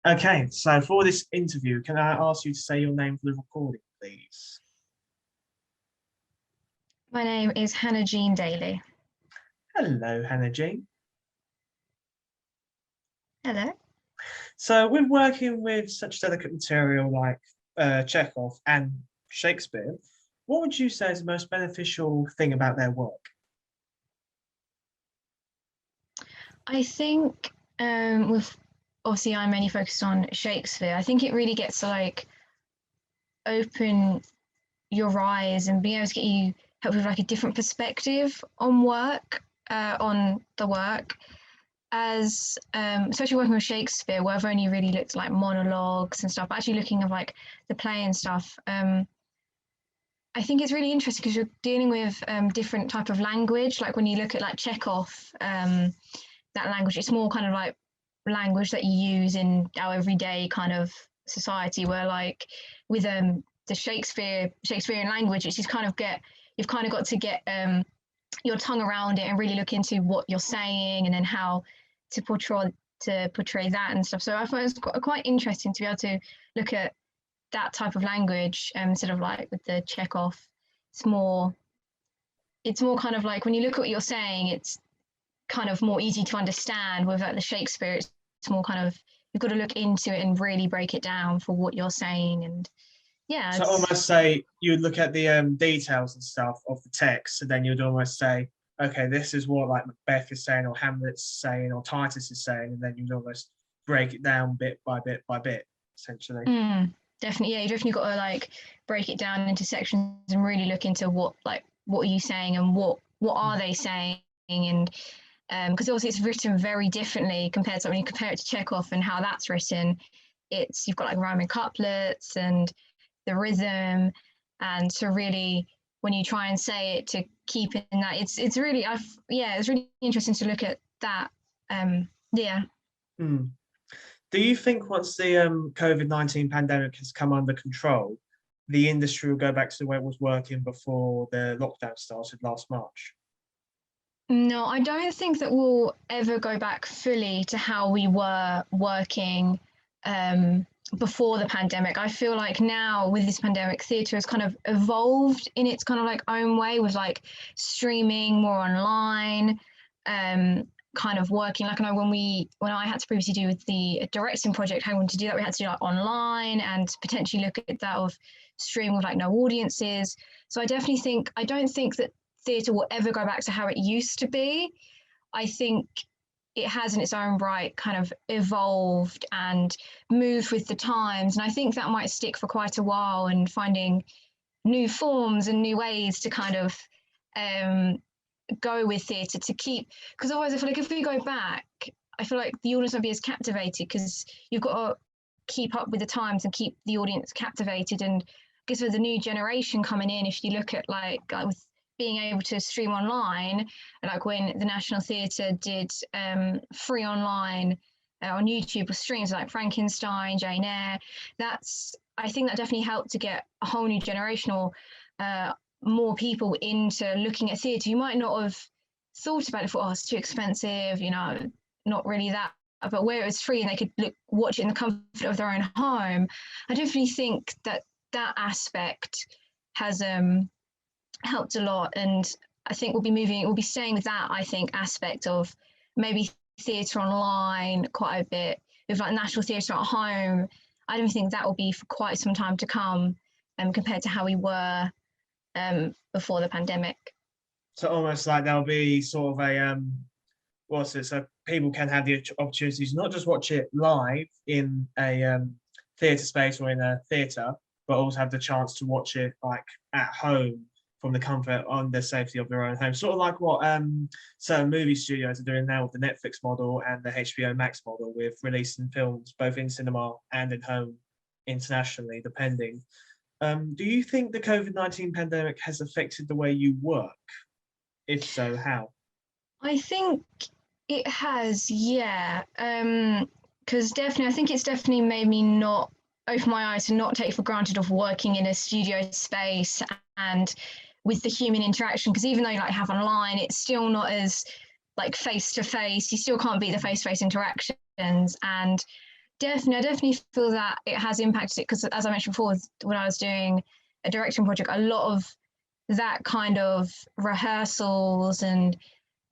Okay, so for this interview, can I ask you to say your name for the recording, please? My name is Hannah Jean Daly. Hello, Hannah Jean. Hello. So we're working with such delicate material like Chekhov and Shakespeare. What would you say is the most beneficial thing about their work? I think with obviously I'm mainly focused on Shakespeare. I think it really gets to like open your eyes and being able to get you help with like a different perspective on work, on the work. As especially working with Shakespeare, where I've only really looked at like monologues and stuff, but actually looking at like the play and stuff. I think it's really interesting because you're dealing with different type of language. Like when you look at like Chekhov, that language, it's more kind of like language that you use in our everyday kind of society. Where like with the Shakespearean language, it's just kind of you've kind of got to get your tongue around it and really look into what you're saying and then how to portray that and stuff. So I thought it was quite interesting to be able to look at that type of language instead of like with the Chekhov. It's more kind of like when you look at what you're saying, it's kind of more easy to understand. With like the Shakespeare, it's more kind of you've got to look into it and really break it down for what you're saying. And yeah, So it's almost say you'd look at the details and stuff of the text, and then you'd almost say, okay, this is what like Macbeth is saying, or Hamlet's saying, or Titus is saying, and then you'd almost break it down bit by bit by bit, essentially. definitely, yeah, you definitely got to like break it down into sections and really look into what are you saying and what are they saying. And because obviously it's written very differently compared to when you compare it to Chekhov and how that's written. You've got like rhyming couplets and the rhythm, and to really when you try and say it to keep it in that, it's really it's really interesting to look at that. Yeah. Hmm. Do you think once the COVID-19 pandemic has come under control, the industry will go back to the way it was working before the lockdown started last March? No, I don't think that we'll ever go back fully to how we were working before the pandemic. I feel like now with this pandemic, theatre has kind of evolved in its kind of like own way with like streaming more online, kind of working. Like I know when I had to previously do with the directing project, having to do that, we had to do like online and potentially look at that of stream with like no audiences. So I don't think that theatre will ever go back to how it used to be. I think it has in its own right kind of evolved and moved with the times. And I think that might stick for quite a while and finding new forms and new ways to kind of go with theatre to keep, because otherwise I feel like if we go back, I feel like the audience won't be as captivated because you've got to keep up with the times and keep the audience captivated. And I guess with the new generation coming in, if you look at like with being able to stream online, like when the National Theatre did free online on YouTube with streams like Frankenstein, Jane Eyre, I think that definitely helped to get a whole new generation or more people into looking at theatre. You might not have thought about it for, it's too expensive, not really that. But where it was free and they could watch it in the comfort of their own home, I definitely think that aspect has helped a lot. And I think we'll be staying with that, I think, aspect of maybe theatre online quite a bit, with like National Theatre at home. I don't think that will be for quite some time to come compared to how we were before the pandemic. So almost like there'll be sort of a what's it? So people can have the opportunities to not just watch it live in a theatre space or in a theatre, but also have the chance to watch it like at home from the comfort on the safety of their own home. Sort of like what certain movie studios are doing now with the Netflix model and the HBO Max model, with releasing films both in cinema and in home internationally, depending. Do you think the COVID-19 pandemic has affected the way you work? If so, how? I think it has, yeah. Because definitely, I think it's definitely made me not open my eyes to not take for granted of working in a studio space and with the human interaction. Because even though you like have online, it's still not as like face to face. You still can't beat the face to face interactions. And Definitely, I definitely feel that it has impacted it because, as I mentioned before, when I was doing a directing project, a lot of that kind of rehearsals and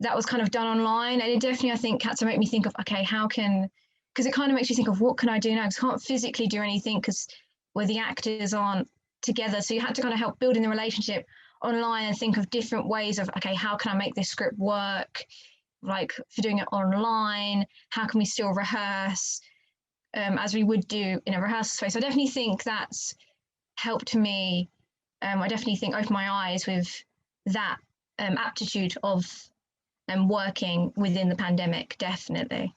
that was kind of done online. And it definitely, I think, had to make me think of, okay, how can, because it kind of makes you think of what can I do now? Because I can't physically do anything because where the actors aren't together. So you had to kind of help building the relationship online and think of different ways of, okay, how can I make this script work? Like for doing it online, how can we still rehearse as we would do in a rehearsal space? I definitely think that's helped me. I definitely think opened my eyes with that aptitude of working within the pandemic, definitely.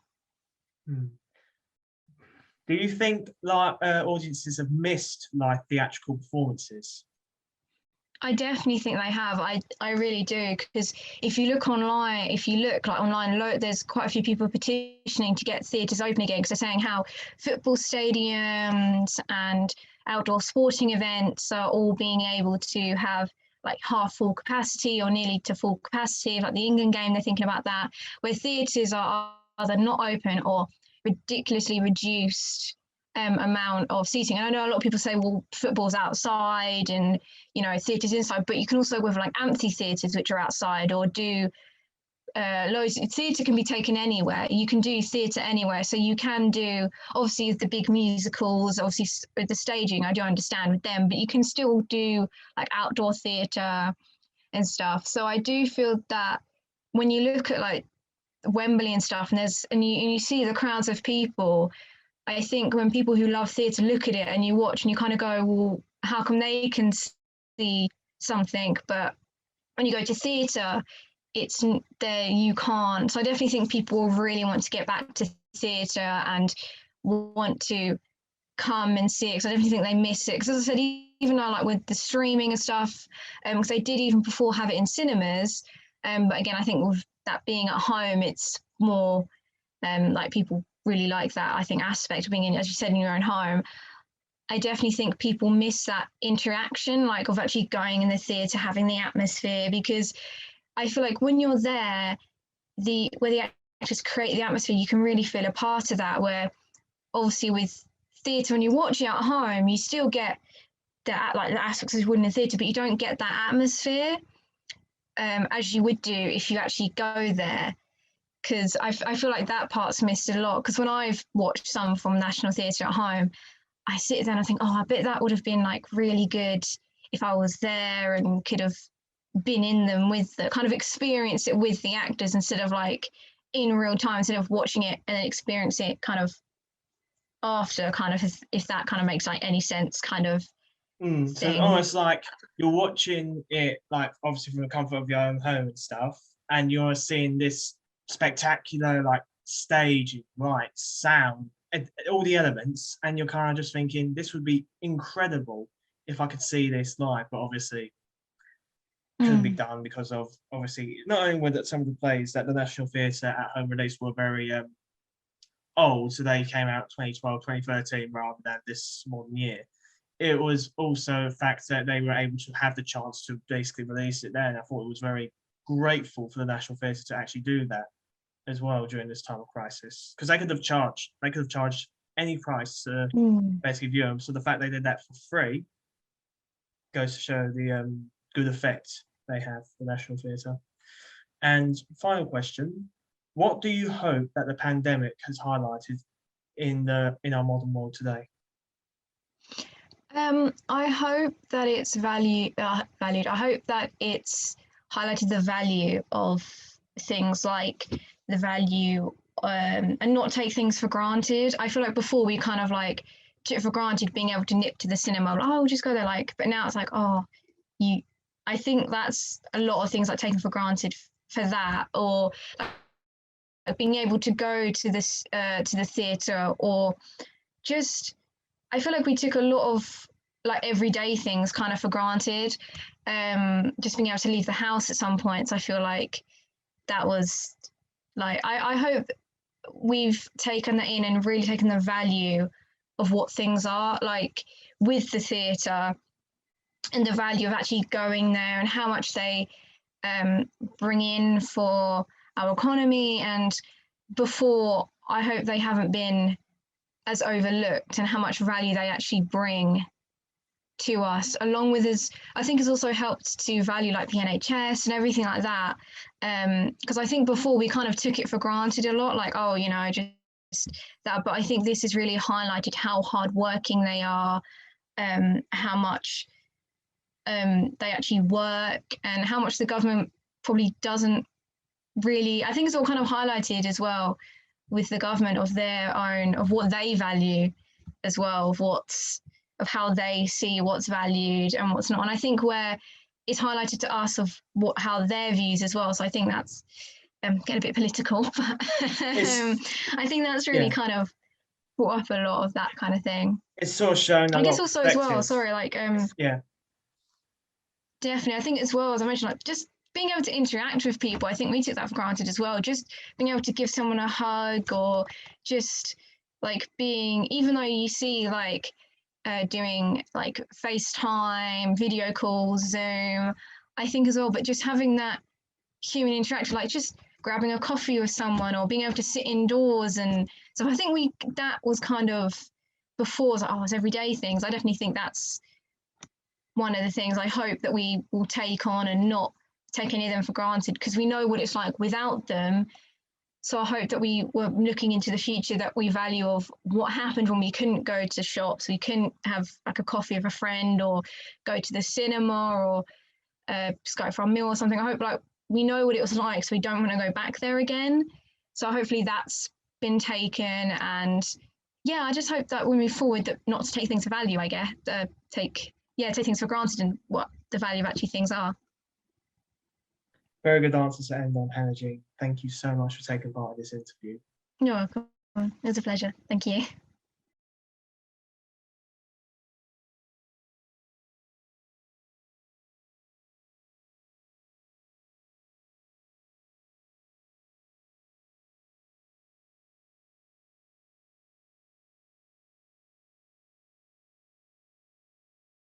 Hmm. Do you think like audiences have missed like theatrical performances? I definitely think they have. I really do, because if you look online, there's quite a few people petitioning to get theatres open again because they're saying how football stadiums and outdoor sporting events are all being able to have like half full capacity or nearly to full capacity. Like the England game, they're thinking about that, where theatres are either not open or ridiculously reduced amount of seating. And I know a lot of people say, well, football's outside and theatres inside, but you can also with like amphitheatres which are outside or do loads. Theatre can be taken anywhere. You can do theatre anywhere. So you can do obviously the big musicals, obviously with the staging, I do understand with them, but you can still do like outdoor theatre and stuff. So I do feel that when you look at like Wembley and stuff, and you see the crowds of people, I think when people who love theatre look at it and you watch and you kind of go, well, how come they can see something, but when you go to theatre, it's there, you can't. So I definitely think people really want to get back to theatre and want to come and see it, because I definitely think they miss it. Because as I said, even now, like with the streaming and stuff, because they did even before have it in cinemas, but again, I think with that being at home, it's more like people really like that, I think, aspect of being in, as you said, in your own home. I definitely think people miss that interaction, like of actually going in the theatre, having the atmosphere, because I feel like when you're there, where the actors create the atmosphere, you can really feel a part of that, where obviously with theatre, when you watch it at home, you still get that like the aspects as you would in a theatre, but you don't get that atmosphere as you would do if you actually go there. Because I feel like that part's missed a lot. Because when I've watched some from National Theatre at home, I sit there and I think, oh, I bet that would have been like really good if I was there and could have been in them with the kind of experience it with the actors instead of like in real time, instead of watching it and then experience it kind of after, kind of, if that kind of makes like any sense, kind of So thing. almost like you're watching it, like obviously from the comfort of your own home and stuff, and you're seeing this spectacular like stage, lights, sound, and all the elements, and you're kind of just thinking this would be incredible if I could see this live, but obviously couldn't be done because of obviously not only were that some of the plays that the National Theatre at home released were very old, so they came out 2012, 2013 rather than this modern year. It was also a fact that they were able to have the chance to basically release it there, and I thought it was very grateful for the National Theatre to actually do that as well during this time of crisis, because they could have charged any price to basically view them. So the fact they did that for free goes to show the good effect they have for National Theatre. And final question: what do you hope that the pandemic has highlighted in our modern world today? I hope that it's valued. I hope that it's highlighted the value of things, like the value and not take things for granted. I feel like before we kind of like took for granted being able to nip to the cinema. Like, oh, we'll just go there. Like, but now it's like, oh, you. I think that's a lot of things like taken for granted for that, or like being able to go to the theatre, or just I feel like we took a lot of like everyday things kind of for granted. Just being able to leave the house at some points, I feel like that was like I hope we've taken that in and really taken the value of what things are like with the theatre, and the value of actually going there and how much they bring in for our economy. And before, I hope they haven't been as overlooked, and how much value they actually bring to us, along with us. I think it's also helped to value like the NHS and everything like that, because I think before we kind of took it for granted a lot, like, oh, you know, just that. But I think this has really highlighted how hardworking they are, how much they actually work, and how much the government probably doesn't really. I think it's all kind of highlighted as well with the government of their own, of what they value as well, of how they see what's valued and what's not. And I think where it's highlighted to us of how their views as well. So I think that's getting a bit political, but I think that's really kind of brought up a lot of that kind of thing. It's sort of shown a I lot guess of also as well, perspectives. sorry, like definitely, I think as well, as I mentioned, like just being able to interact with people, I think we took that for granted as well. Just being able to give someone a hug, or just like being, even though you see like doing like FaceTime, video calls, Zoom, I think as well, but just having that human interaction, like just grabbing a coffee with someone or being able to sit indoors. And so I think that was kind of before, it was like, oh, it's everyday things. I definitely think that's one of the things I hope that we will take on and not take any of them for granted, because we know what it's like without them. So I hope that we were looking into the future, that we value of what happened when we couldn't go to shops, we couldn't have like a coffee with a friend or go to the cinema or just go for a meal or something. I hope like we know what it was like, so we don't want to go back there again. So hopefully that's been taken, and yeah, I just hope that we move forward, that not to take things for value, I guess, take things for granted and what the value of actually things are. Very good answers to end on, Hannah Jean. Thank you so much for taking part in this interview. You're welcome. It was a pleasure. Thank you.